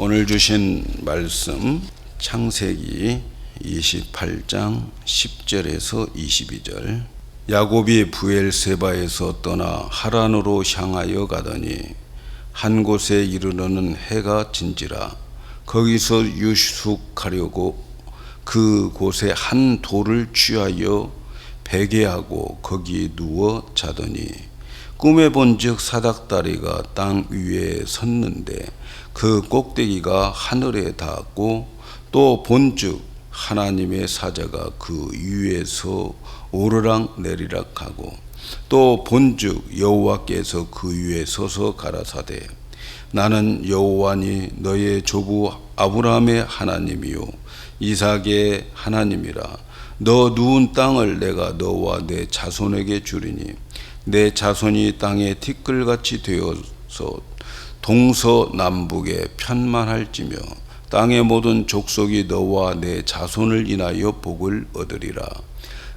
오늘 주신 말씀 창세기 28장 10절에서 22절. 야곱이 브엘세바에서 떠나 하란으로 향하여 가더니 한 곳에 이르러는 해가 진지라. 거기서 유숙하려고 그 곳에 한 돌을 취하여 베개하고 거기 누워 자더니 꿈에 본즉 사닥다리가 땅 위에 섰는데 그 꼭대기가 하늘에 닿았고 또 본즉 하나님의 사자가 그 위에서 오르락 내리락 하고 또 본즉 여호와께서 그 위에 서서 가라사대 나는 여호와니 너의 조부 아브라함의 하나님이요 이삭의 하나님이라. 너 누운 땅을 내가 너와 내 자손에게 주리니 내 자손이 땅에 티끌같이 되어서 동서남북에 편만할지며 땅의 모든 족속이 너와 내 자손을 인하여 복을 얻으리라.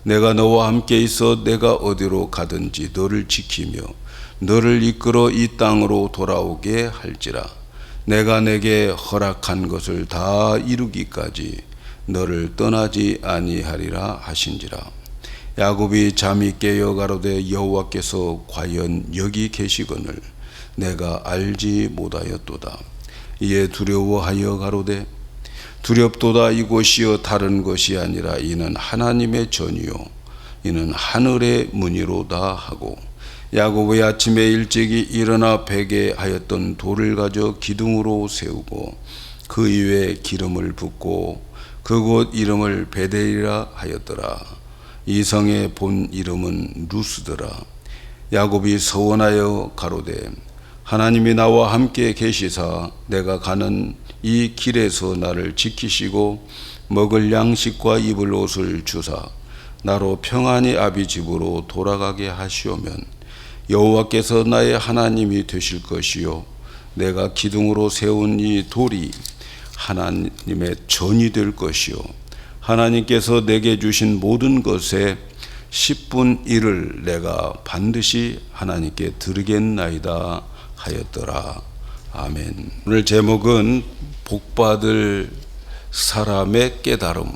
내가 너와 함께 있어 내가 어디로 가든지 너를 지키며 너를 이끌어 이 땅으로 돌아오게 할지라. 내가 내게 허락한 것을 다 이루기까지 너를 떠나지 아니하리라 하신지라. 야곱이 잠이 깨어 가로되 여호와께서 과연 여기 계시거늘 내가 알지 못하였도다. 이에 두려워하여 가로되 두렵도다. 이곳이여 다른 것이 아니라 이는 하나님의 전이요 이는 하늘의 문이로다 하고 야곱의 아침에 일찍이 일어나 베개하였던 돌을 가져 기둥으로 세우고 그 위에 기름을 붓고 그곳 이름을 베델이라 하였더라. 이 성의 본 이름은 루스더라. 야곱이 서원하여 가로되 하나님이 나와 함께 계시사 내가 가는 이 길에서 나를 지키시고 먹을 양식과 입을 옷을 주사 나로 평안히 아비 집으로 돌아가게 하시오면 여호와께서 나의 하나님이 되실 것이요 내가 기둥으로 세운 이 돌이 하나님의 전이 될 것이요 하나님께서 내게 주신 모든 것의 10분 1을 내가 반드시 하나님께 드리겠나이다 하였더라. 아멘. 오늘 제목은 복받을 사람의 깨달음,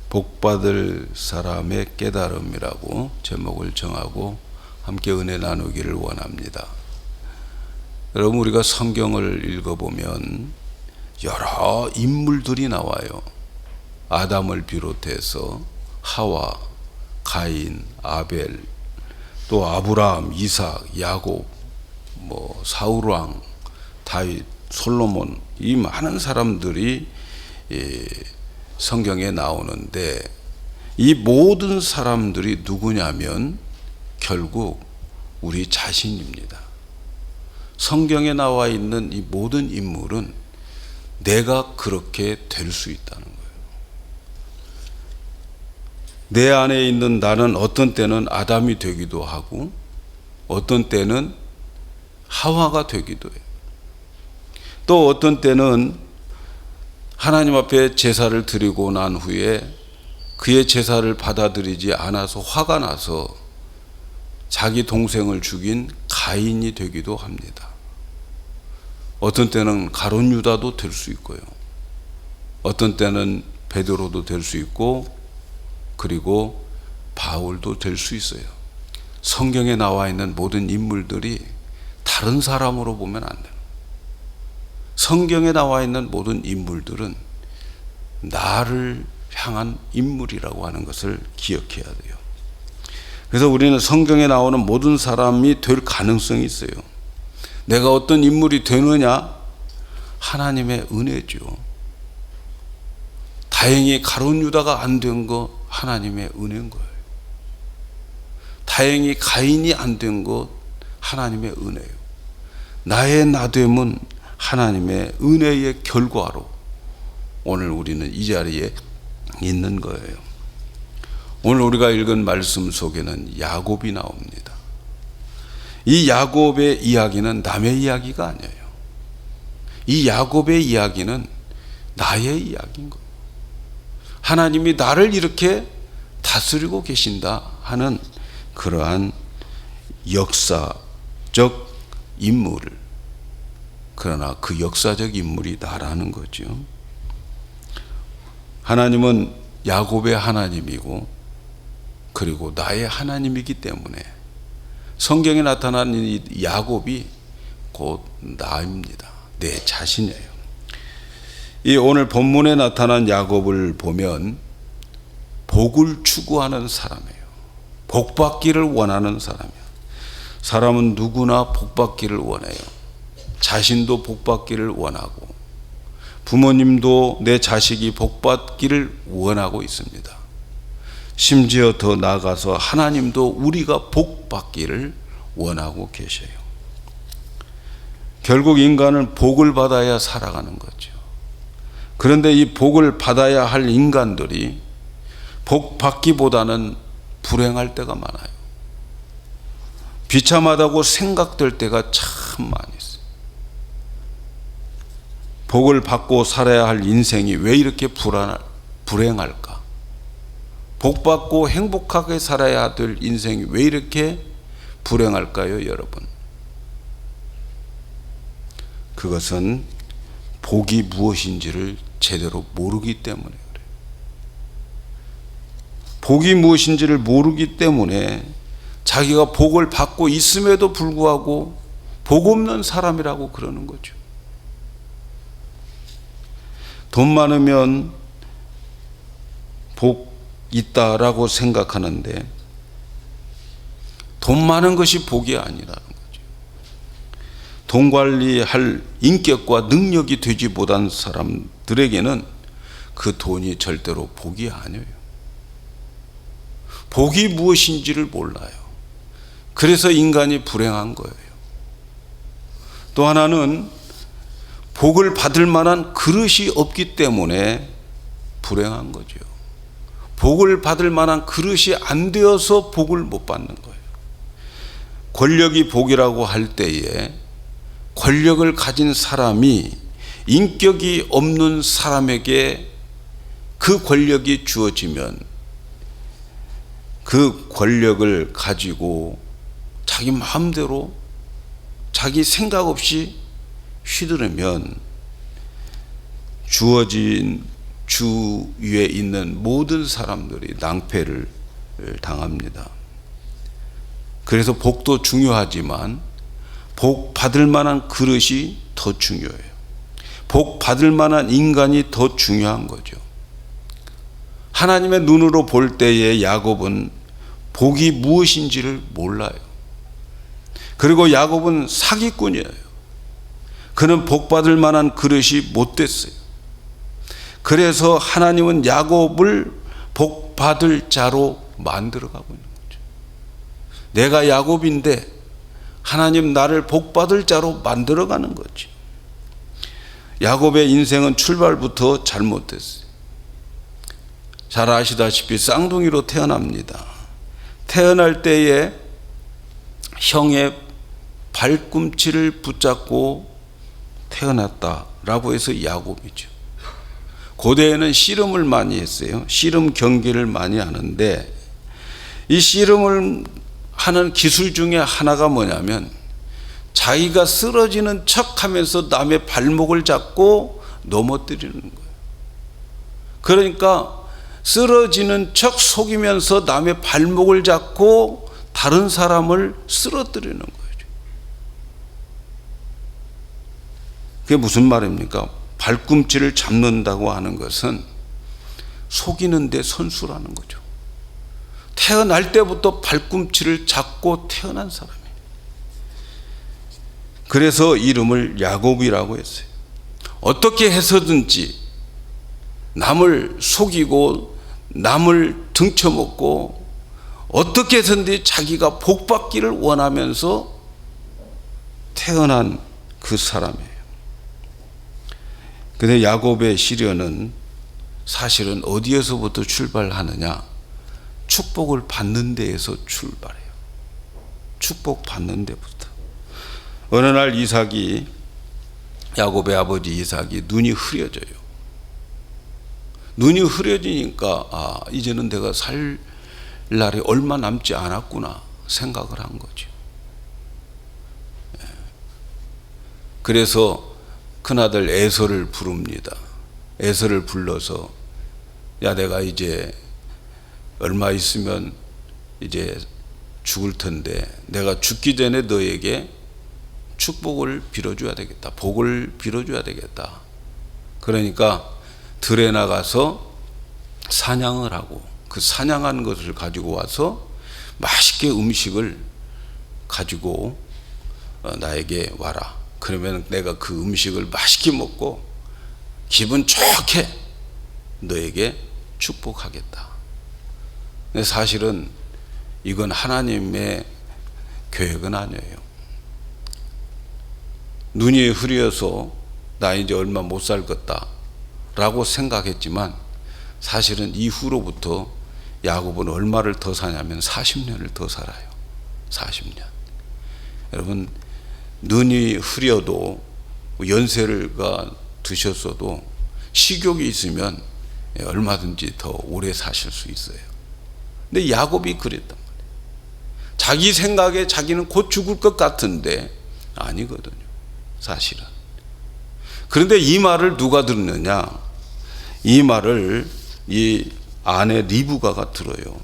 복받을 사람의 깨달음이라고 제목을 정하고 함께 은혜 나누기를 원합니다. 여러분, 우리가 성경을 읽어보면 여러 인물들이 나와요. 아담을 비롯해서 하와, 가인, 아벨, 또 아브라함, 이삭, 야곱, 사울왕, 다윗, 솔로몬, 이 많은 사람들이 성경에 나오는데 이 모든 사람들이 누구냐면 결국 우리 자신입니다. 성경에 나와 있는 이 모든 인물은 내가 그렇게 될 수 있다는 거예요. 내 안에 있는 나는 어떤 때는 아담이 되기도 하고 어떤 때는 하와가 되기도 해요. 또 어떤 때는 하나님 앞에 제사를 드리고 난 후에 그의 제사를 받아들이지 않아서 화가 나서 자기 동생을 죽인 가인이 되기도 합니다. 어떤 때는 가룟 유다도 될 수 있고요. 어떤 때는 베드로도 될 수 있고 그리고 바울도 될 수 있어요. 성경에 나와 있는 모든 인물들이 다른 사람으로 보면 안 돼요. 성경에 나와 있는 모든 인물들은 나를 향한 인물이라고 하는 것을 기억해야 돼요. 그래서 우리는 성경에 나오는 모든 사람이 될 가능성이 있어요. 내가 어떤 인물이 되느냐? 하나님의 은혜죠. 다행히 가룟 유다가 안 된 거 하나님의 은혜인 거예요. 다행히 가인이 안 된 것 하나님의 은혜예요. 나의 나됨은 하나님의 은혜의 결과로 오늘 우리는 이 자리에 있는 거예요. 오늘 우리가 읽은 말씀 속에는 야곱이 나옵니다. 이 야곱의 이야기는 남의 이야기가 아니에요. 이 야곱의 이야기는 나의 이야기인 거예요. 하나님이 나를 이렇게 다스리고 계신다 하는 그러한 역사적 인물을 그러나 그 역사적 인물이 나라는 거죠. 하나님은 야곱의 하나님이고 그리고 나의 하나님이기 때문에 성경에 나타난 이 야곱이 곧 나입니다. 내 자신이에요. 이 오늘 본문에 나타난 야곱을 보면 복을 추구하는 사람이에요. 복받기를 원하는 사람이에요. 사람은 누구나 복받기를 원해요. 자신도 복받기를 원하고 부모님도 내 자식이 복받기를 원하고 있습니다. 심지어 더 나아가서 하나님도 우리가 복받기를 원하고 계셔요. 결국 인간은 복을 받아야 살아가는 거죠. 그런데 이 복을 받아야 할 인간들이 복받기보다는 불행할 때가 많아요. 비참하다고 생각될 때가 참 많이 있어요. 복을 받고 살아야 할 인생이 왜 이렇게 불행할까? 복 받고 행복하게 살아야 될 인생이 왜 이렇게 불행할까요, 여러분? 그것은 복이 무엇인지를 제대로 모르기 때문에 그래요. 복이 무엇인지를 모르기 때문에 자기가 복을 받고 있음에도 불구하고 복 없는 사람이라고 그러는 거죠. 돈 많으면 복 있다라고 생각하는데 돈 많은 것이 복이 아니라는 거죠. 돈 관리할 인격과 능력이 되지 못한 사람들에게는 그 돈이 절대로 복이 아니에요. 복이 무엇인지를 몰라요. 그래서 인간이 불행한 거예요. 또 하나는 복을 받을 만한 그릇이 없기 때문에 불행한 거죠. 복을 받을 만한 그릇이 안 되어서 복을 못 받는 거예요. 권력이 복이라고 할 때에 권력을 가진 사람이 인격이 없는 사람에게 그 권력이 주어지면 그 권력을 가지고 자기 마음대로 자기 생각 없이 휘두르면 주어진 주위에 있는 모든 사람들이 낭패를 당합니다. 그래서 복도 중요하지만 복 받을 만한 그릇이 더 중요해요. 복 받을 만한 인간이 더 중요한 거죠. 하나님의 눈으로 볼 때에 야곱은 복이 무엇인지를 몰라요. 그리고 야곱은 사기꾼이에요. 그는 복 받을 만한 그릇이 못 됐어요. 그래서 하나님은 야곱을 복 받을 자로 만들어가고 있는 거죠. 내가 야곱인데 하나님 나를 복 받을 자로 만들어가는 거죠. 야곱의 인생은 출발부터 잘못됐어요. 잘 아시다시피 쌍둥이로 태어납니다. 태어날 때에 형의 발꿈치를 붙잡고 태어났다라고 해서 야곱이죠. 고대에는 씨름을 많이 했어요. 씨름 경기를 많이 하는데 이 씨름을 하는 기술 중에 하나가 뭐냐면 자기가 쓰러지는 척하면서 남의 발목을 잡고 넘어뜨리는 거예요. 그러니까 쓰러지는 척 속이면서 남의 발목을 잡고 다른 사람을 쓰러뜨리는 거예요. 그게 무슨 말입니까? 발꿈치를 잡는다고 하는 것은 속이는 데 선수라는 거죠. 태어날 때부터 발꿈치를 잡고 태어난 사람이에요. 그래서 이름을 야곱이라고 했어요. 어떻게 해서든지 남을 속이고 남을 등쳐먹고 어떻게 해서든지 자기가 복받기를 원하면서 태어난 그 사람이에요. 근데 야곱의 시련은 사실은 어디에서부터 출발하느냐? 축복을 받는 데에서 출발해요. 축복 받는 데부터. 어느 날 이삭이, 야곱의 아버지 이삭이 눈이 흐려져요. 눈이 흐려지니까 이제는 내가 살 날이 얼마 남지 않았구나 생각을 한 거죠. 그래서 큰아들 에서를 부릅니다. 에서를 불러서 야, 내가 이제 얼마 있으면 이제 죽을 텐데 내가 죽기 전에 너에게 축복을 빌어줘야 되겠다. 복을 빌어줘야 되겠다. 그러니까 들에 나가서 사냥을 하고 그 사냥한 것을 가지고 와서 맛있게 음식을 가지고 나에게 와라. 그러면 내가 그 음식을 맛있게 먹고 기분 좋게 너에게 축복하겠다. 근데 사실은 이건 하나님의 계획은 아니에요. 눈이 흐려서 나 이제 얼마 못 살겠다 라고 생각했지만 사실은 이후로부터 야곱은 얼마를 더 사냐면 40년을 더 살아요. 40년. 여러분, 눈이 흐려도 연세가 드셨어도 식욕이 있으면 얼마든지 더 오래 사실 수 있어요. 근데 야곱이 그랬단 말이에요. 자기 생각에 자기는 곧 죽을 것 같은데 아니거든요, 사실은. 그런데 이 말을 누가 듣느냐? 이 말을 이 아내 리브가가 들어요.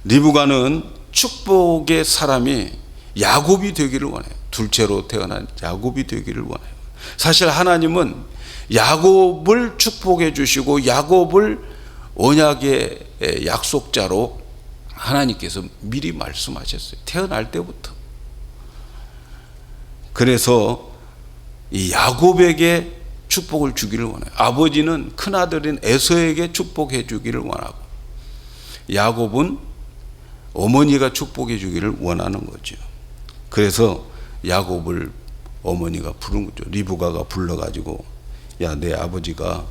리브가는 축복의 사람이 야곱이 되기를 원해요. 둘째로 태어난 야곱이 되기를 원해요. 사실 하나님은 야곱을 축복해 주시고 야곱을 언약의 약속자로 하나님께서 미리 말씀하셨어요. 태어날 때부터. 그래서 이 야곱에게 축복을 주기를 원해요. 아버지는 큰아들인 에서에게 축복해 주기를 원하고 야곱은 어머니가 축복해 주기를 원하는 거죠. 그래서 야곱을 어머니가 부른 거죠. 리브가가 불러가지고 야, 내 아버지가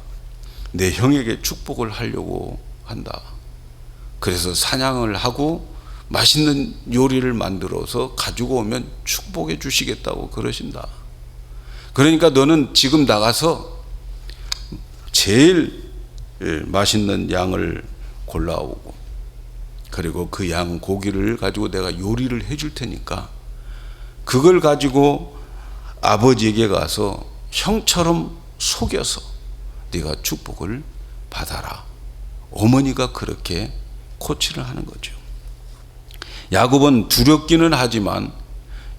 내 형에게 축복을 하려고 한다. 그래서 사냥을 하고 맛있는 요리를 만들어서 가지고 오면 축복해 주시겠다고 그러신다. 그러니까 너는 지금 나가서 제일 맛있는 양을 골라오고 그리고 그 양 고기를 가지고 내가 요리를 해줄 테니까 그걸 가지고 아버지에게 가서 형처럼 속여서 네가 축복을 받아라. 어머니가 그렇게 코치를 하는 거죠. 야곱은 두렵기는 하지만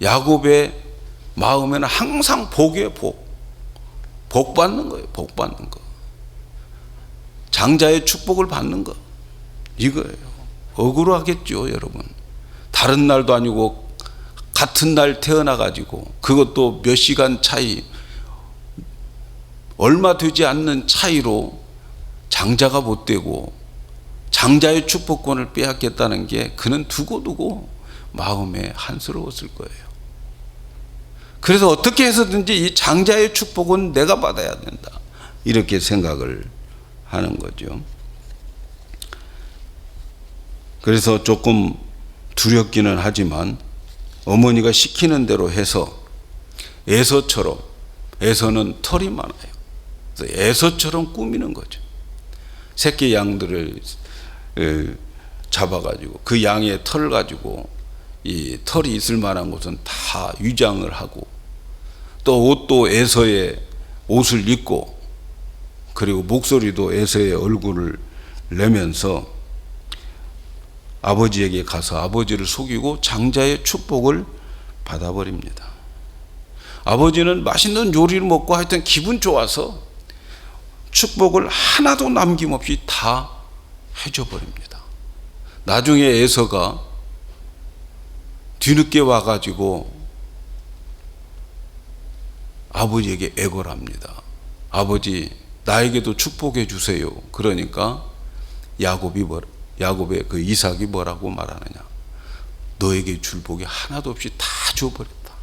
야곱의 마음에는 항상 복이에요. 복 받는 거예요. 복 받는 거. 장자의 축복을 받는 거. 이거예요. 억울하겠죠, 여러분. 다른 날도 아니고 같은 날 태어나가지고 그것도 몇 시간 차이, 얼마 되지 않는 차이로 장자가 못 되고 장자의 축복권을 빼앗겠다는 게 그는 두고두고 마음에 한스러웠을 거예요. 그래서 어떻게 해서든지 이 장자의 축복은 내가 받아야 된다. 이렇게 생각을 하는 거죠. 그래서 조금 두렵기는 하지만 어머니가 시키는 대로 해서 에서처럼, 에서는 털이 많아요. 그래서 에서처럼 꾸미는 거죠. 새끼 양들을 잡아가지고 그 양의 털을 가지고 이 털이 있을 만한 곳은 다 위장을 하고 또 옷도 에서의 옷을 입고 그리고 목소리도 에서의 얼굴을 내면서 아버지에게 가서 아버지를 속이고 장자의 축복을 받아버립니다. 아버지는 맛있는 요리를 먹고 하여튼 기분 좋아서 축복을 하나도 남김없이 다 해줘버립니다. 나중에 에서가 뒤늦게 와가지고 아버지에게 애걸 합니다. 아버지, 나에게도 축복해 주세요. 그러니까 야곱의 그 이삭이 뭐라고 말하느냐? 너에게 줄 복이 하나도 없이 다 줘버렸다.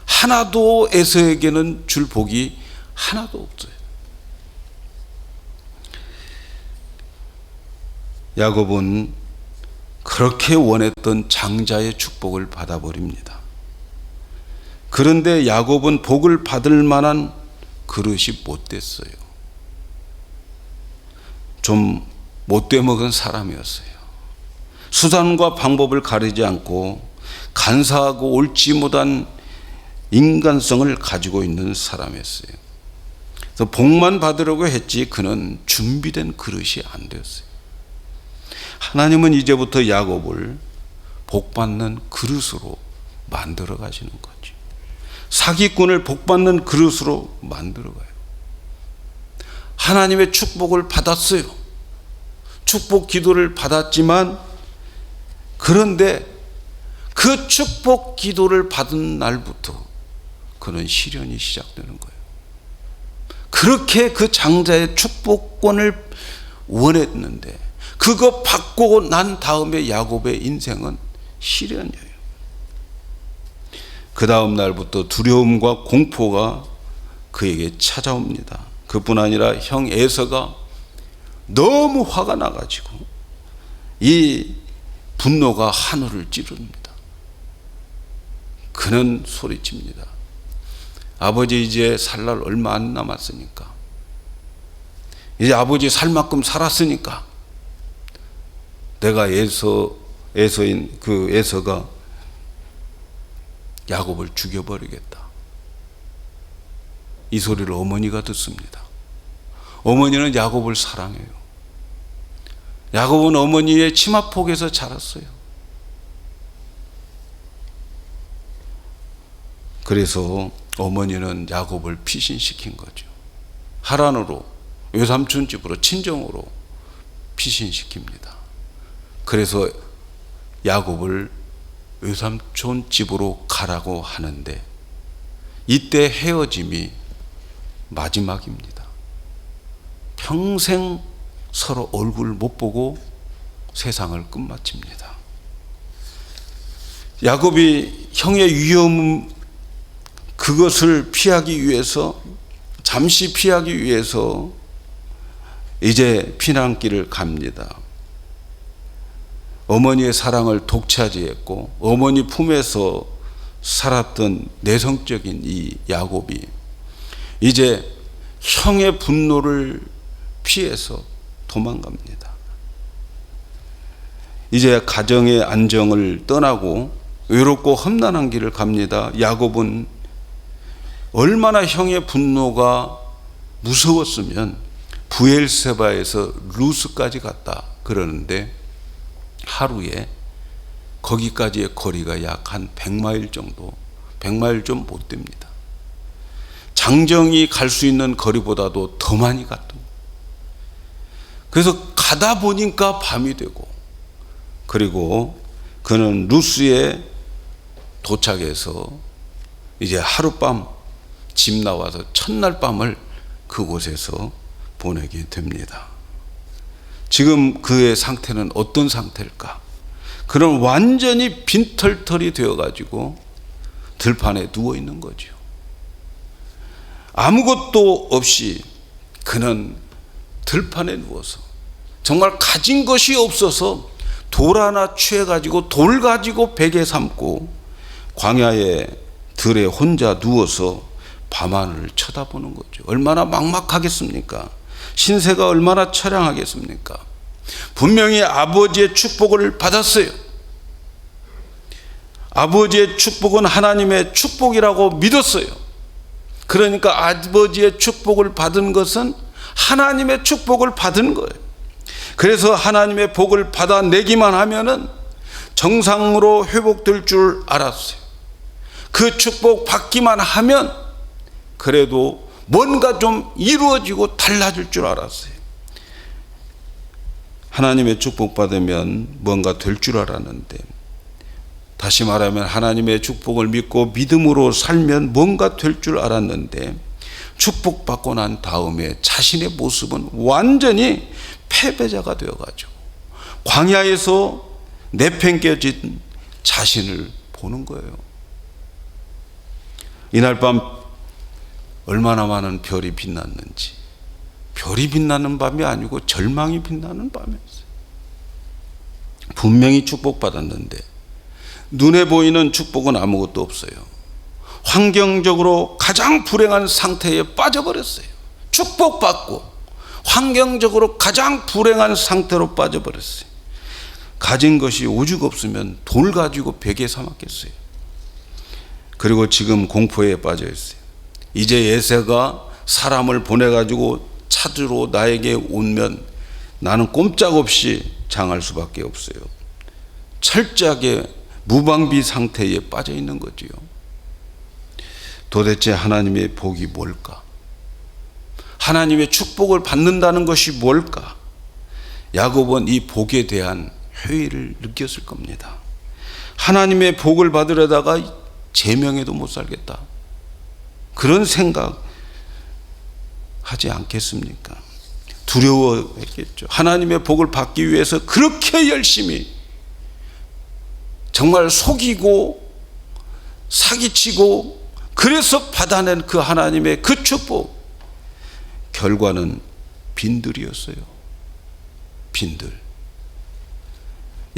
하나도 에서에게는 줄 복이 하나도 없어요. 야곱은 그렇게 원했던 장자의 축복을 받아버립니다. 그런데 야곱은 복을 받을 만한 그릇이 못 됐어요. 좀 못돼 먹은 사람이었어요. 수단과 방법을 가리지 않고 간사하고 옳지 못한 인간성을 가지고 있는 사람이었어요. 그래서 복만 받으려고 했지 그는 준비된 그릇이 안 되었어요. 하나님은 이제부터 야곱을 복받는 그릇으로 만들어 가시는 거죠. 사기꾼을 복받는 그릇으로 만들어 가요. 하나님의 축복을 받았어요. 축복 기도를 받았지만, 그런데 그 축복 기도를 받은 날부터 그는 시련이 시작되는 거예요. 그렇게 그 장자의 축복권을 원했는데 그거 받고 난 다음에 야곱의 인생은 시련이에요. 그 다음 날부터 두려움과 공포가 그에게 찾아옵니다. 그뿐 아니라 형 에서가 너무 화가 나가지고 이 분노가 하늘을 찌릅니다. 그는 소리칩니다. 아버지 이제 살 날 얼마 안 남았으니까, 이제 아버지 살 만큼 살았으니까 내가 에서인 그 에서가 야곱을 죽여버리겠다. 이 소리를 어머니가 듣습니다. 어머니는 야곱을 사랑해요. 야곱은 어머니의 치마폭에서 자랐어요. 그래서 어머니는 야곱을 피신시킨 거죠. 하란으로, 외삼촌 집으로, 친정으로 피신시킵니다. 그래서 야곱을 외삼촌 집으로 가라고 하는데, 이때 헤어짐이 마지막입니다. 평생 서로 얼굴 못 보고 세상을 끝마칩니다. 야곱이 형의 위험, 그것을 피하기 위해서, 잠시 피하기 위해서 이제 피난길을 갑니다. 어머니의 사랑을 독차지했고 어머니 품에서 살았던 내성적인 이 야곱이 이제 형의 분노를 피해서 도망갑니다. 이제 가정의 안정을 떠나고 외롭고 험난한 길을 갑니다. 야곱은 얼마나 형의 분노가 무서웠으면 브엘세바에서 루스까지 갔다 그러는데, 하루에 거기까지의 거리가 약 한 100마일 정도, 100마일 좀 못 됩니다. 장정이 갈 수 있는 거리보다도 더 많이 갔던 거예요. 그래서 가다 보니까 밤이 되고, 그리고 그는 루스에 도착해서 이제 하룻밤 집 나와서 첫날 밤을 그곳에서 보내게 됩니다. 지금 그의 상태는 어떤 상태일까? 그는 완전히 빈털털이 되어가지고 들판에 누워 있는 거죠. 아무것도 없이 그는 들판에 누워서 정말 가진 것이 없어서 돌 하나 취해가지고 돌 가지고 베개 삼고 광야의 들에 혼자 누워서 밤하늘을 쳐다보는 거죠. 얼마나 막막하겠습니까? 신세가 얼마나 처량하겠습니까? 분명히 아버지의 축복을 받았어요. 아버지의 축복은 하나님의 축복이라고 믿었어요. 그러니까 아버지의 축복을 받은 것은 하나님의 축복을 받은 거예요. 그래서 하나님의 복을 받아내기만 하면은 정상으로 회복될 줄 알았어요. 그 축복 받기만 하면 그래도 뭔가 좀 이루어지고 달라질 줄 알았어요. 하나님의 축복 받으면 뭔가 될 줄 알았는데, 다시 말하면 하나님의 축복을 믿고 믿음으로 살면 뭔가 될 줄 알았는데, 축복받고 난 다음에 자신의 모습은 완전히 패배자가 되어가지고 광야에서 내팽개진 자신을 보는 거예요. 이날 밤 얼마나 많은 별이 빛났는지, 별이 빛나는 밤이 아니고 절망이 빛나는 밤이었어요. 분명히 축복받았는데 눈에 보이는 축복은 아무것도 없어요. 환경적으로 가장 불행한 상태에 빠져버렸어요. 축복받고 환경적으로 가장 불행한 상태로 빠져버렸어요. 가진 것이 오죽 없으면 돌 가지고 베개 삼았겠어요. 그리고 지금 공포에 빠져 있어요. 이제 예세가 사람을 보내가지고 찾으러 나에게 오면 나는 꼼짝없이 당할 수밖에 없어요. 철저하게 무방비 상태에 빠져 있는 거지요. 도대체 하나님의 복이 뭘까? 하나님의 축복을 받는다는 것이 뭘까? 야곱은 이 복에 대한 회의를 느꼈을 겁니다. 하나님의 복을 받으려다가 제명에도 못 살겠다. 그런 생각 하지 않겠습니까? 두려워했겠죠. 하나님의 복을 받기 위해서 그렇게 열심히 정말 속이고 사기치고 그래서 받아낸 그 하나님의 그 축복, 결과는 빈들이었어요. 빈들.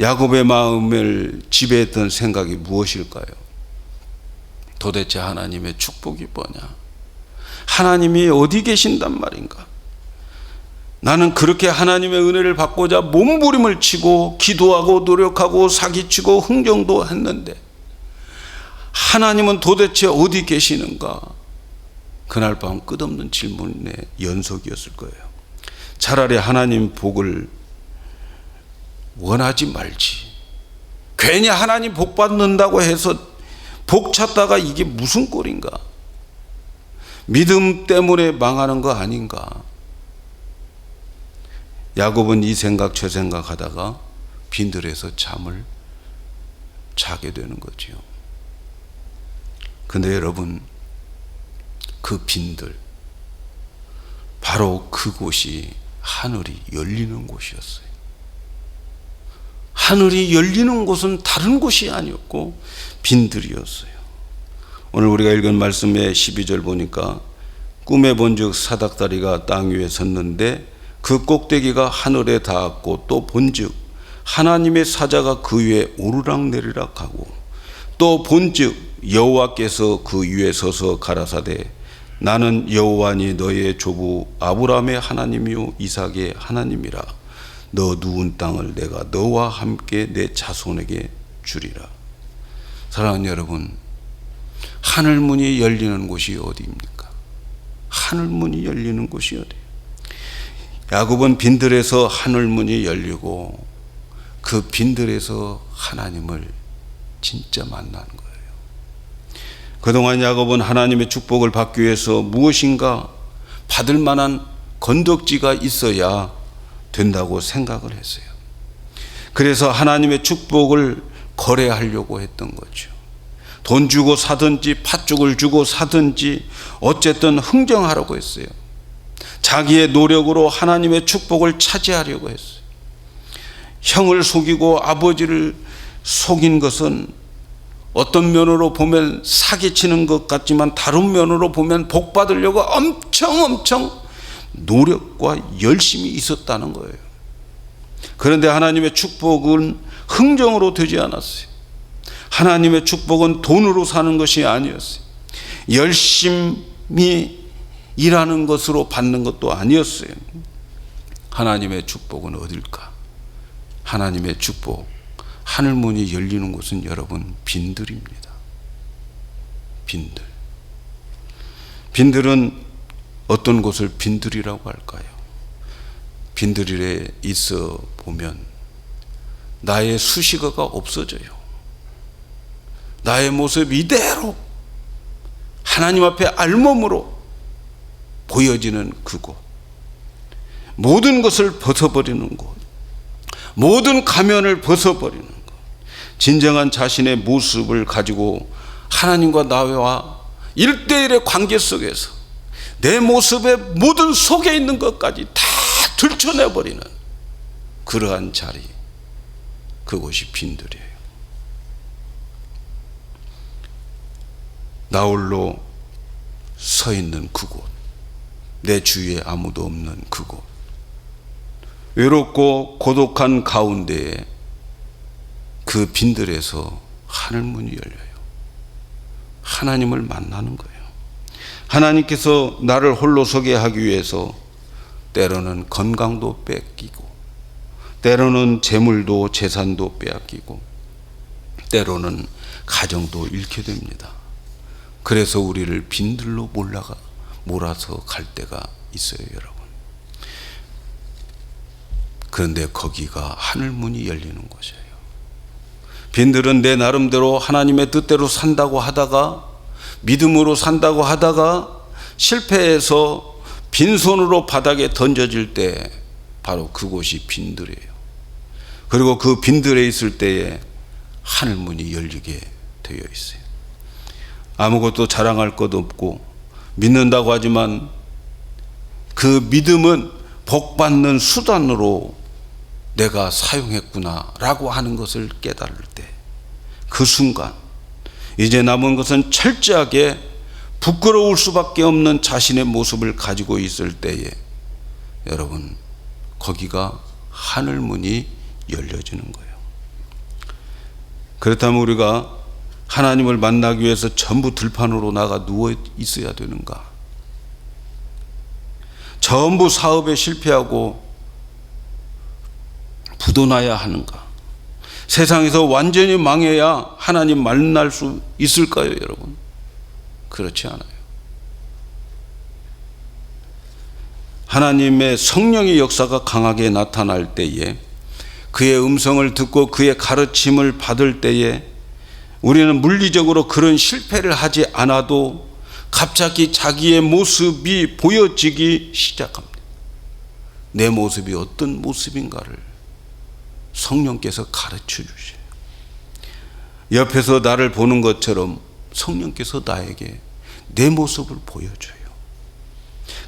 야곱의 마음을 지배했던 생각이 무엇일까요? 도대체 하나님의 축복이 뭐냐? 하나님이 어디 계신단 말인가? 나는 그렇게 하나님의 은혜를 받고자 몸부림을 치고 기도하고 노력하고 사기치고 흥정도 했는데 하나님은 도대체 어디 계시는가? 그날 밤 끝없는 질문의 연속이었을 거예요. 차라리 하나님 복을 원하지 말지. 괜히 하나님 복 받는다고 해서 복 찾다가 이게 무슨 꼴인가? 믿음 때문에 망하는 거 아닌가? 야곱은 이 생각 저 생각 하다가 빈들에서 잠을 자게 되는 거지요. 근데 여러분, 그 빈들, 바로 그곳이 하늘이 열리는 곳이었어요. 하늘이 열리는 곳은 다른 곳이 아니었고 빈들이었어요. 오늘 우리가 읽은 말씀의 12절 보니까 꿈에 본즉 사닥다리가 땅 위에 섰는데 그 꼭대기가 하늘에 닿았고 또 본즉 하나님의 사자가 그 위에 오르락내리락 하고 또 본즉 여호와께서 그 위에 서서 가라사대 나는 여호와니 너의 조부 아브라함의 하나님이요 이삭의 하나님이라. 너 누운 땅을 내가 너와 함께 내 자손에게 주리라. 사랑하는 여러분, 하늘문이 열리는 곳이 어디입니까? 하늘문이 열리는 곳이 어디예요? 야곱은 빈들에서 하늘문이 열리고 그 빈들에서 하나님을 진짜 만나는 거예요. 그동안 야곱은 하나님의 축복을 받기 위해서 무엇인가 받을 만한 건덕지가 있어야 된다고 생각을 했어요. 그래서 하나님의 축복을 거래하려고 했던 거죠. 돈 주고 사든지 팥죽을 주고 사든지 어쨌든 흥정하려고 했어요. 자기의 노력으로 하나님의 축복을 차지하려고 했어요. 형을 속이고 아버지를 속인 것은 어떤 면으로 보면 사기치는 것 같지만 다른 면으로 보면 복 받으려고 엄청 노력과 열심이 있었다는 거예요. 그런데 하나님의 축복은 흥정으로 되지 않았어요. 하나님의 축복은 돈으로 사는 것이 아니었어요. 열심히 일하는 것으로 받는 것도 아니었어요. 하나님의 축복은 어딜까? 하나님의 축복, 하늘문이 열리는 곳은 여러분 빈들입니다. 빈들. 빈들은 어떤 곳을 빈들이라고 할까요? 빈들에 있어 보면 나의 수식어가 없어져요. 나의 모습 이대로 하나님 앞에 알몸으로 보여지는 그곳, 모든 것을 벗어버리는 곳, 모든 가면을 벗어버리는 것, 진정한 자신의 모습을 가지고 하나님과 나와 1대1의 관계 속에서 내 모습의 모든 속에 있는 것까지 다 들춰내버리는 그러한 자리, 그곳이 빈들이에요. 나 홀로 서 있는 그곳, 내 주위에 아무도 없는 그곳, 외롭고 고독한 가운데에 그 빈들에서 하늘문이 열려요. 하나님을 만나는 거예요. 하나님께서 나를 홀로 서게 하기 위해서 때로는 건강도 뺏기고, 때로는 재물도 재산도 빼앗기고, 때로는 가정도 잃게 됩니다. 그래서 우리를 빈들로 몰아서 갈 때가 있어요, 여러분. 그런데 거기가 하늘문이 열리는 곳이에요. 빈들은 내 나름대로 하나님의 뜻대로 산다고 하다가, 믿음으로 산다고 하다가 실패해서 빈손으로 바닥에 던져질 때 바로 그곳이 빈들이에요. 그리고 그 빈들에 있을 때에 하늘문이 열리게 되어 있어요. 아무것도 자랑할 것 없고 믿는다고 하지만 그 믿음은 복받는 수단으로 내가 사용했구나 라고 하는 것을 깨달을 때, 그 순간 이제 남은 것은 철저하게 부끄러울 수밖에 없는 자신의 모습을 가지고 있을 때에 여러분, 거기가 하늘문이 열려지는 거예요. 그렇다면 우리가 하나님을 만나기 위해서 전부 들판으로 나가 누워 있어야 되는가? 전부 사업에 실패하고 부도나야 하는가? 세상에서 완전히 망해야 하나님 만날 수 있을까요, 여러분? 그렇지 않아요. 하나님의 성령의 역사가 강하게 나타날 때에, 그의 음성을 듣고 그의 가르침을 받을 때에 우리는 물리적으로 그런 실패를 하지 않아도 갑자기 자기의 모습이 보여지기 시작합니다. 내 모습이 어떤 모습인가를 성령께서 가르쳐 주세요. 옆에서 나를 보는 것처럼 성령께서 나에게 내 모습을 보여줘요.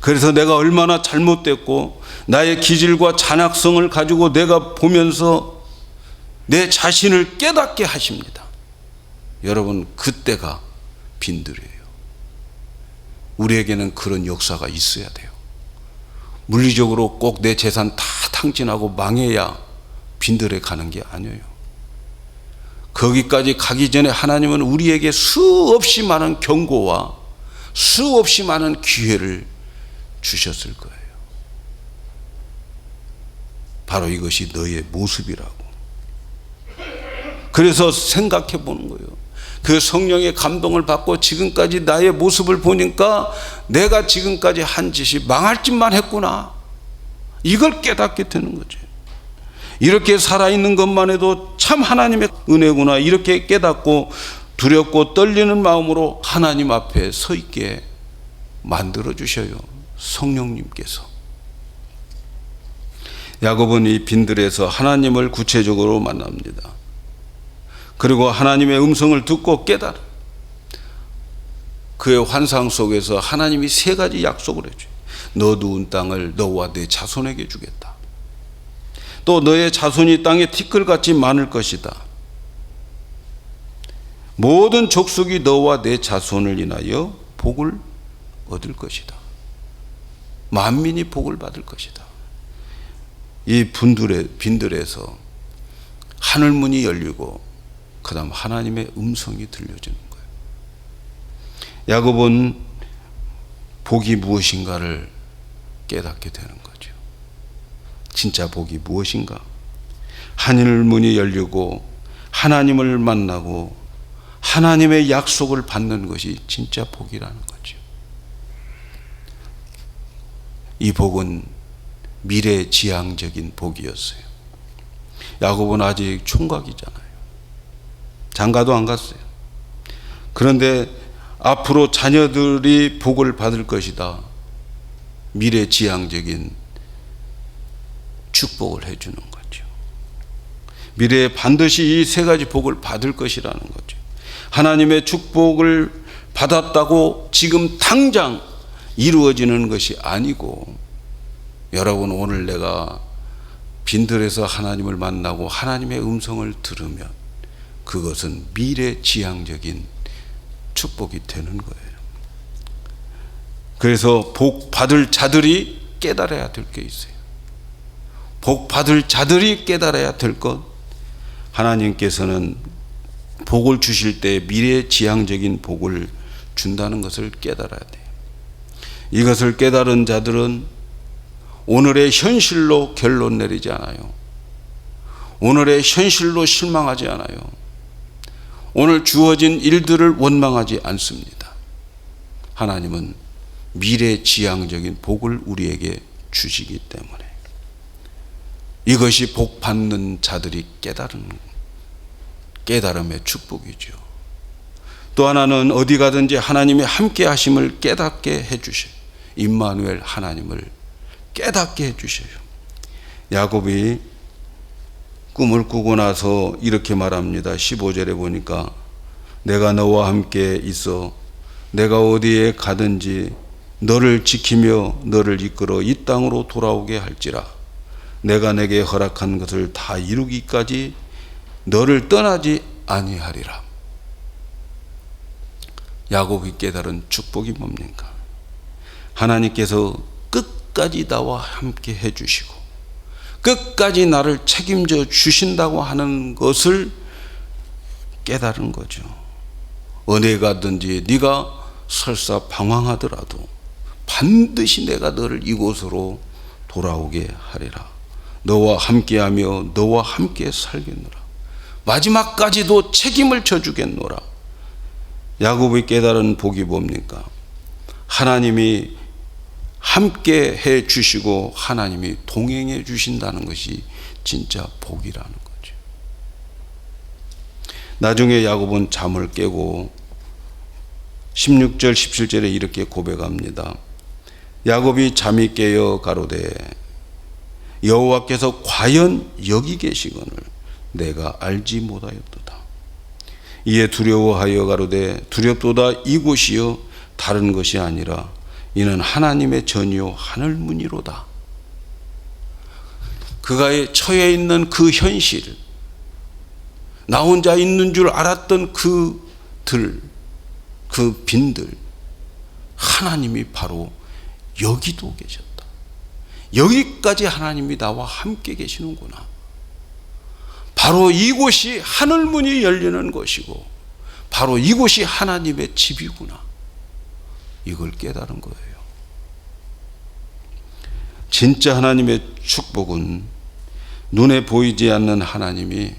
그래서 내가 얼마나 잘못됐고 나의 기질과 잔악성을 가지고 내가 보면서 내 자신을 깨닫게 하십니다. 여러분, 그때가 빈들이에요. 우리에게는 그런 역사가 있어야 돼요. 물리적으로 꼭 내 재산 다 탕진하고 망해야 빈들에 가는 게 아니에요. 거기까지 가기 전에 하나님은 우리에게 수없이 많은 경고와 수없이 많은 기회를 주셨을 거예요. 바로 이것이 너의 모습이라고. 그래서 생각해 보는 거예요. 그 성령의 감동을 받고 지금까지 나의 모습을 보니까 내가 지금까지 한 짓이 망할 짓만 했구나, 이걸 깨닫게 되는 거죠. 이렇게 살아있는 것만 해도 참 하나님의 은혜구나, 이렇게 깨닫고 두렵고 떨리는 마음으로 하나님 앞에 서 있게 만들어 주셔요, 성령님께서. 야곱은 이 빈들에서 하나님을 구체적으로 만납니다. 그리고 하나님의 음성을 듣고 깨달아. 그의 환상 속에서 하나님이 세 가지 약속을 해줘요. 너 누운 땅을 너와 내 자손에게 주겠다. 또 너의 자손이 땅에 티끌같이 많을 것이다. 모든 족속이 너와 내 자손을 인하여 복을 얻을 것이다. 만민이 복을 받을 것이다. 이 빈들에서 하늘문이 열리고 그 다음 하나님의 음성이 들려지는 거예요. 야곱은 복이 무엇인가를 깨닫게 되는 거죠. 진짜 복이 무엇인가? 하늘문이 열리고 하나님을 만나고 하나님의 약속을 받는 것이 진짜 복이라는 거죠. 이 복은 미래지향적인 복이었어요. 야곱은 아직 총각이잖아요. 장가도 안 갔어요. 그런데 앞으로 자녀들이 복을 받을 것이다, 미래지향적인 축복을 해주는 거죠. 미래에 반드시 이 세 가지 복을 받을 것이라는 거죠. 하나님의 축복을 받았다고 지금 당장 이루어지는 것이 아니고, 여러분, 오늘 내가 빈들에서 하나님을 만나고 하나님의 음성을 들으면 그것은 미래지향적인 축복이 되는 거예요. 그래서 복 받을 자들이 깨달아야 될 게 있어요. 복 받을 자들이 깨달아야 될 것, 하나님께서는 복을 주실 때 미래지향적인 복을 준다는 것을 깨달아야 돼요. 이것을 깨달은 자들은 오늘의 현실로 결론 내리지 않아요. 오늘의 현실로 실망하지 않아요. 오늘 주어진 일들을 원망하지 않습니다. 하나님은 미래지향적인 복을 우리에게 주시기 때문에 이것이 복 받는 자들이 깨달음의 축복이죠. 또 하나는 어디 가든지 하나님의 함께 하심을 깨닫게 해주셔요. 임마누엘 하나님을 깨닫게 해주셔요. 야곱이 꿈을 꾸고 나서 이렇게 말합니다. 15절에 보니까 내가 너와 함께 있어 내가 어디에 가든지 너를 지키며 너를 이끌어 이 땅으로 돌아오게 할지라 내가 내게 허락한 것을 다 이루기까지 너를 떠나지 아니하리라. 야곱이 깨달은 축복이 뭡니까? 하나님께서 끝까지 나와 함께 해주시고 끝까지 나를 책임져 주신다고 하는 것을 깨달은 거죠. 어디 가든지 네가 설사 방황하더라도 반드시 내가 너를 이곳으로 돌아오게 하리라. 너와 함께하며 너와 함께 살겠노라. 마지막까지도 책임을 져주겠노라. 야곱이 깨달은 복이 뭡니까? 하나님이 함께 해 주시고 하나님이 동행해 주신다는 것이 진짜 복이라는 거죠. 나중에 야곱은 잠을 깨고 16절 17절에 이렇게 고백합니다. 야곱이 잠이 깨어 가로되 여호와께서 과연 여기 계시거늘 내가 알지 못하였도다. 이에 두려워하여 가로되 두렵도다. 이곳이요 다른 것이 아니라 이는 하나님의 전이요 하늘문이로다. 그가 처해 있는 그 현실, 나 혼자 있는 줄 알았던 그 빈들, 하나님이 바로 여기도 계셨다. 여기까지 하나님이 나와 함께 계시는구나. 바로 이곳이 하늘문이 열리는 곳이고 바로 이곳이 하나님의 집이구나. 이걸 깨달은 거예요. 진짜 하나님의 축복은 눈에 보이지 않는 하나님이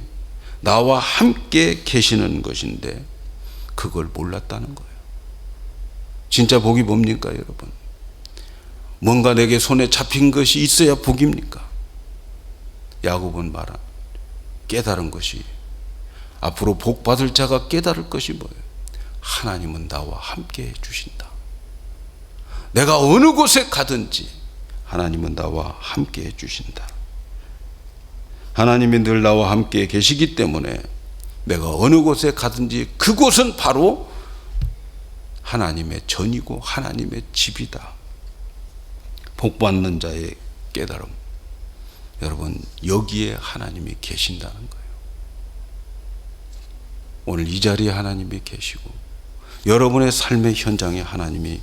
나와 함께 계시는 것인데 그걸 몰랐다는 거예요. 진짜 복이 뭡니까, 여러분? 뭔가 내게 손에 잡힌 것이 있어야 복입니까? 야곱은 깨달은 것이, 앞으로 복 받을 자가 깨달을 것이 뭐예요? 하나님은 나와 함께 해 주신다. 내가 어느 곳에 가든지 하나님은 나와 함께 해 주신다. 하나님이 늘 나와 함께 계시기 때문에 내가 어느 곳에 가든지 그곳은 바로 하나님의 전이고 하나님의 집이다. 복 받는 자의 깨달음. 여러분, 여기에 하나님이 계신다는 거예요. 오늘 이 자리에 하나님이 계시고 여러분의 삶의 현장에 하나님이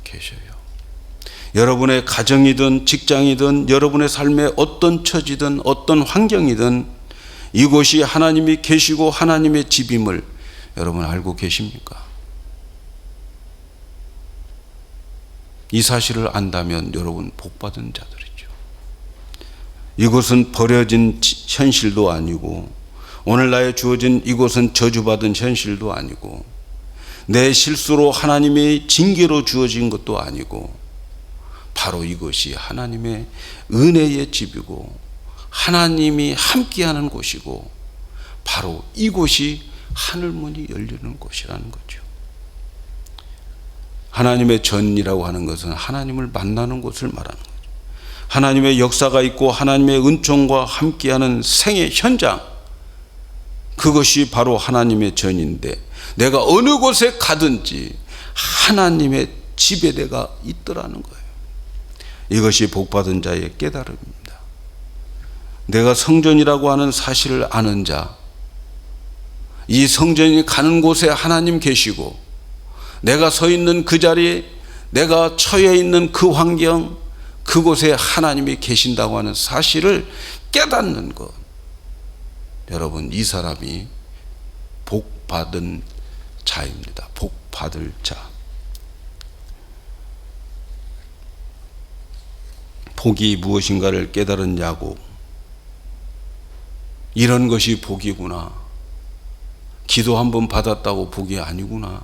계셔요. 여러분의 가정이든 직장이든 여러분의 삶의 어떤 처지든 어떤 환경이든 이곳이 하나님이 계시고 하나님의 집임을 여러분 알고 계십니까? 이 사실을 안다면 여러분 복받은 자들이죠. 이곳은 버려진 현실도 아니고 오늘날에 주어진 이곳은 저주받은 현실도 아니고 내 실수로 하나님의 징계로 주어진 것도 아니고 바로 이것이 하나님의 은혜의 집이고 하나님이 함께하는 곳이고 바로 이곳이 하늘문이 열리는 곳이라는 거죠. 하나님의 전이라고 하는 것은 하나님을 만나는 곳을 말하는 거죠. 하나님의 역사가 있고 하나님의 은총과 함께하는 생의 현장, 그것이 바로 하나님의 전인데 내가 어느 곳에 가든지 하나님의 집에 내가 있더라는 거예요. 이것이 복받은 자의 깨달음입니다. 내가 성전이라고 하는 사실을 아는 자, 이 성전이 가는 곳에 하나님 계시고 내가 서 있는 그 자리에 내가 처해 있는 그 환경, 그곳에 하나님이 계신다고 하는 사실을 깨닫는 것. 여러분, 이 사람이 복받은 자입니다. 복받을 자. 복이 무엇인가를 깨달은 야곱. 이런 것이 복이구나. 기도 한번 받았다고 복이 아니구나.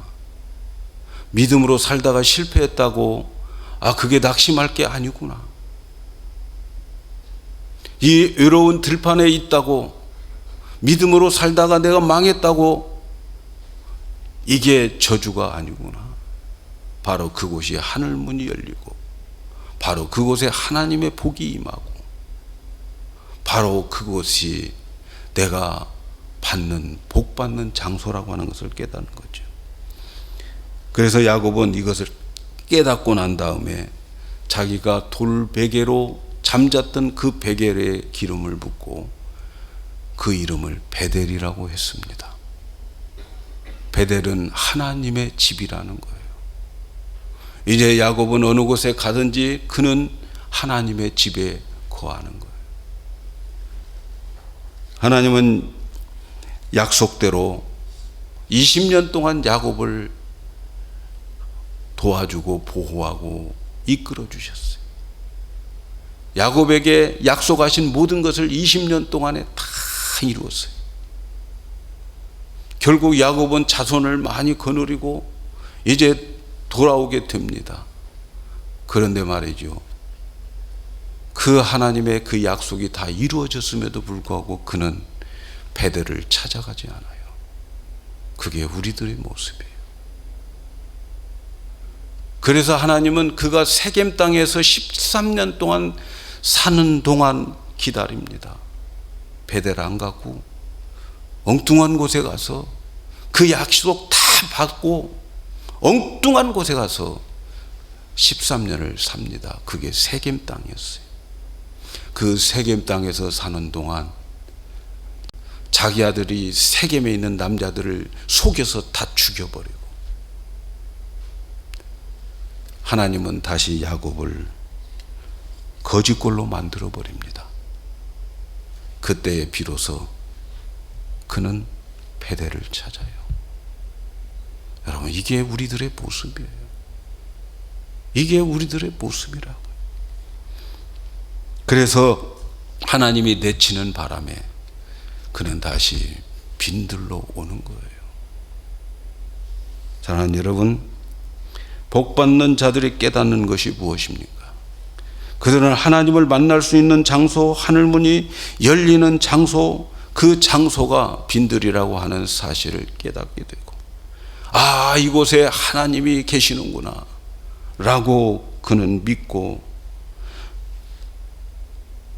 믿음으로 살다가 실패했다고 그게 낙심할 게 아니구나. 이 외로운 들판에 있다고 믿음으로 살다가 내가 망했다고 이게 저주가 아니구나. 바로 그곳이 하늘문이 열리고 바로 그곳에 하나님의 복이 임하고 바로 그곳이 내가 받는 복 받는 장소라고 하는 것을 깨닫는 거죠. 그래서 야곱은 이것을 깨닫고 난 다음에 자기가 돌 베개로 잠잤던 그 베개에 기름을 붓고 그 이름을 베델이라고 했습니다. 베델은 하나님의 집이라는 거예요. 이제 야곱은 어느 곳에 가든지 그는 하나님의 집에 거하는 거예요. 하나님은 약속대로 20년 동안 야곱을 도와주고 보호하고 이끌어 주셨어요. 야곱에게 약속하신 모든 것을 20년 동안에 다 이루었어요. 결국 야곱은 자손을 많이 거느리고 이제 돌아오게 됩니다. 그런데 말이죠, 그 하나님의 그 약속이 다 이루어졌음에도 불구하고 그는 베델을 찾아가지 않아요. 그게 우리들의 모습이에요. 그래서 하나님은 그가 세겜 땅에서 13년 동안 사는 동안 기다립니다. 베델 안 가고 엉뚱한 곳에 가서 그 약속 다 받고 엉뚱한 곳에 가서 13년을 삽니다. 그게 세겜 땅이었어요. 그 세겜 땅에서 사는 동안 자기 아들이 세겜에 있는 남자들을 속여서 다 죽여버리고 하나님은 다시 야곱을 거짓골로 만들어 버립니다. 그때에 비로소 그는 베델을 찾아요. 여러분, 이게 우리들의 모습이에요. 이게 우리들의 모습이라고요. 그래서 하나님이 내치는 바람에 그는 다시 빈들로 오는 거예요. 사랑하는 여러분, 복받는 자들이 깨닫는 것이 무엇입니까? 그들은 하나님을 만날 수 있는 장소, 하늘문이 열리는 장소, 그 장소가 빈들이라고 하는 사실을 깨닫게 되고, 이곳에 하나님이 계시는구나 라고 그는 믿고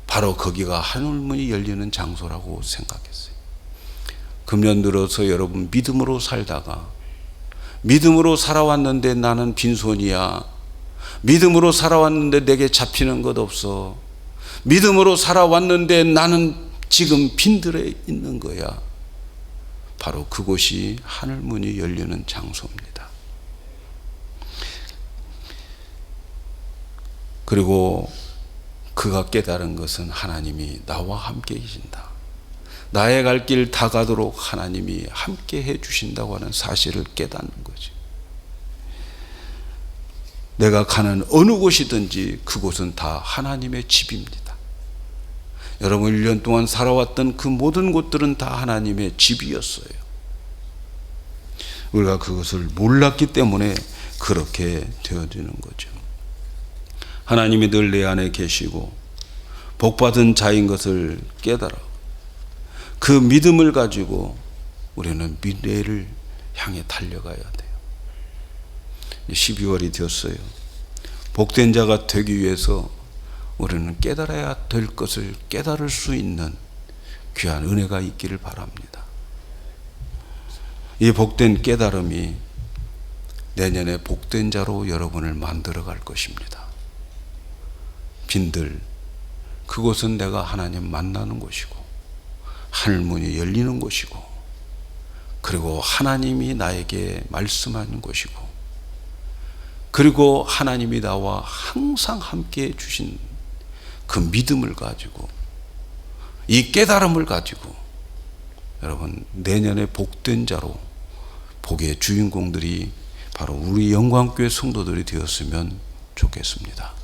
바로 거기가 하늘문이 열리는 장소라고 생각했어요. 금년 들어서 여러분, 믿음으로 살다가 믿음으로 살아왔는데 나는 빈손이야, 믿음으로 살아왔는데 내게 잡히는 것 없어, 믿음으로 살아왔는데 나는 지금 빈들에 있는 거야. 바로 그곳이 하늘문이 열리는 장소입니다. 그리고 그가 깨달은 것은 하나님이 나와 함께 계신다, 나의 갈 길 다 가도록 하나님이 함께 해 주신다고 하는 사실을 깨닫는 거죠. 내가 가는 어느 곳이든지 그곳은 다 하나님의 집입니다. 여러분, 1년 동안 살아왔던 그 모든 곳들은 다 하나님의 집이었어요. 우리가 그것을 몰랐기 때문에 그렇게 되어지는 거죠. 하나님이 늘 내 안에 계시고 복받은 자인 것을 깨달아 그 믿음을 가지고 우리는 미래를 향해 달려가야 돼요. 12월이 되었어요. 복된 자가 되기 위해서 우리는 깨달아야 될 것을 깨달을 수 있는 귀한 은혜가 있기를 바랍니다. 이 복된 깨달음이 내년에 복된 자로 여러분을 만들어 갈 것입니다. 빈들, 그곳은 내가 하나님 만나는 곳이고 하늘문이 열리는 곳이고 그리고 하나님이 나에게 말씀하는 곳이고 그리고 하나님이 나와 항상 함께 해 주신 그 믿음을 가지고 이 깨달음을 가지고 여러분, 내년에 복된 자로 복의 주인공들이 바로 우리 영광교회 성도들이 되었으면 좋겠습니다.